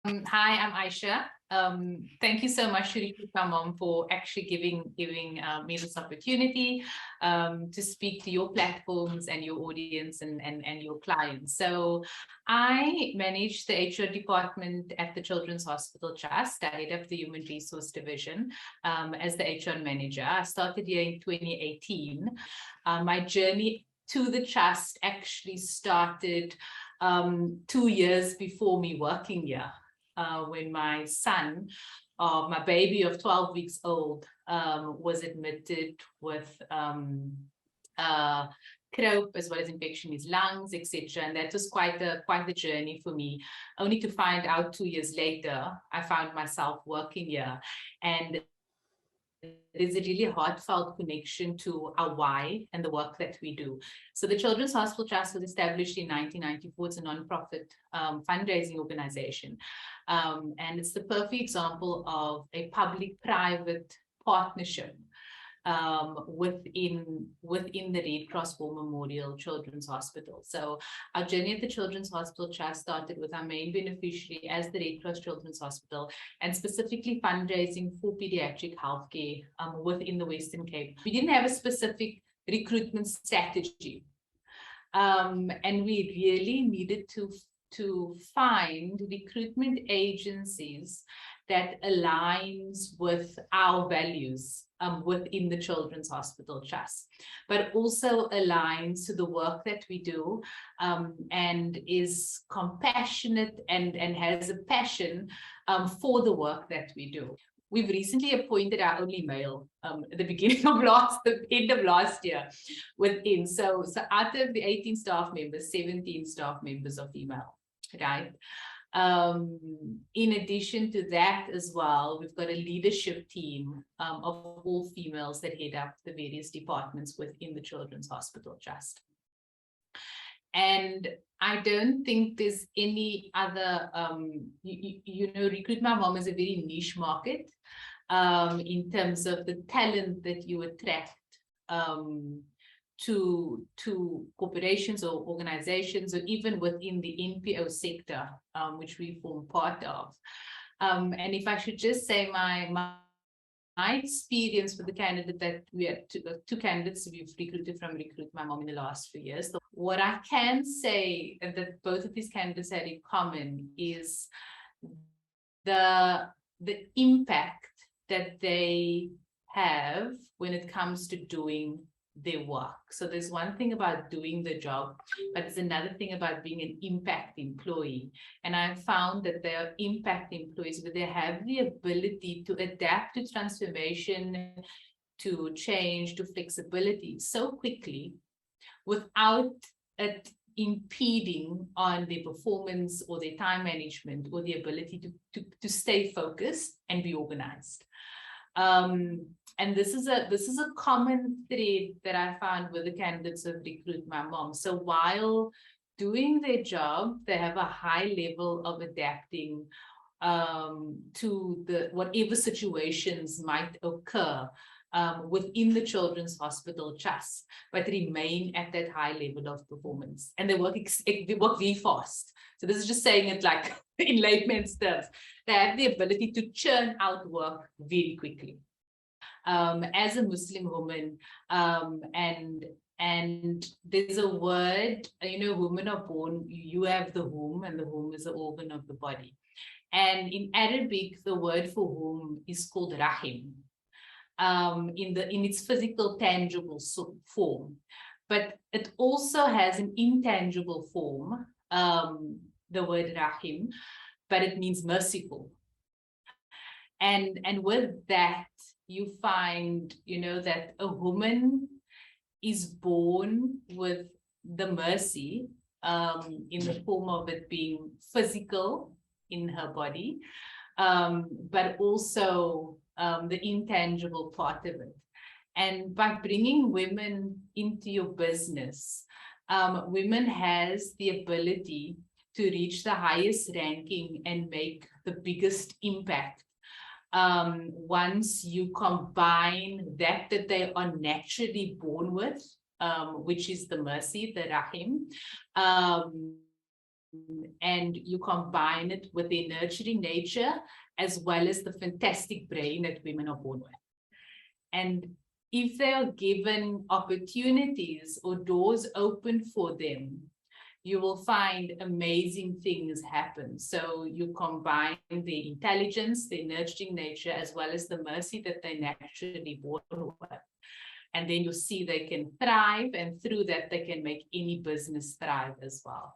Hi, I'm Aisha. Thank you so much to RecruitMyMom for actually giving me this opportunity to speak to your platforms and your audience and your clients. So I manage the HR department at the Children's Hospital Trust. I head up the Human Resource Division as the HR manager. I started here in 2018. My journey to the trust actually started 2 years before me working here. When my son, my baby of 12 weeks old, was admitted with croup as well as infection in his lungs, etc. And that was quite the journey for me. Only to find out 2 years later, I found myself working here, and there's a really heartfelt connection to our why and the work that we do. So the Children's Hospital Trust was established in 1994. It's a non-profit fundraising organization. And it's the perfect example of a public-private partnership within the Red Cross War Memorial Children's Hospital. So our journey at the Children's Hospital Trust started with our main beneficiary as the Red Cross Children's Hospital, and specifically fundraising for pediatric healthcare within the Western Cape. We didn't have a specific recruitment strategy, and we really needed to find recruitment agencies that aligns with our values within the Children's Hospital Trust, but also aligns to the work that we do and is compassionate and has a passion for the work that we do. We've recently appointed our only male at the end of last year within. So out of the 18 staff members, 17 staff members are female, right? In addition to that as well, we've got a leadership team of all females that head up the various departments within the Children's Hospital Trust. And I don't think there's any other, RecruitMyMom is a very niche market in terms of the talent that you attract to corporations or organizations, or even within the NPO sector, which we form part of. And if I should just say my experience with the candidate that we had, two candidates we've recruited from RecruitMyMom in the last few years. So what I can say that both of these candidates had in common is the impact that they have when it comes to doing their work. So there's one thing about doing the job, but there's another thing about being an impact employee. And I've found that they are impact employees, but they have the ability to adapt to transformation, to change, to flexibility so quickly without it impeding on their performance or their time management or the ability to stay focused and be organized. And this is a common thread that I found with the candidates of RecruitMyMom. So while doing their job, they have a high level of adapting to whatever situations might occur within the Children's Hospital Trust, but remain at that high level of performance. And they work very fast. So this is just saying it like in layman's terms. They have the ability to churn out work very quickly. As a Muslim woman, and there's a word, women are born, you have the womb, and the womb is an organ of the body. And in Arabic, the word for womb is called rahim, in its physical, tangible form. But it also has an intangible form, the word rahim, but it means merciful. And with that, you find, that a woman is born with the mercy in the form of it being physical in her body, but also the intangible part of it. And by bringing women into your business, women has the ability to reach the highest ranking and make the biggest impact. Once you combine that they are naturally born with, which is the mercy, the rahim, and you combine it with their nurturing nature as well as the fantastic brain that women are born with. And if they are given opportunities or doors open for them, you will find amazing things happen. So you combine the intelligence, the nurturing nature, as well as the mercy that they naturally born with. And then you see they can thrive, and through that, they can make any business thrive as well.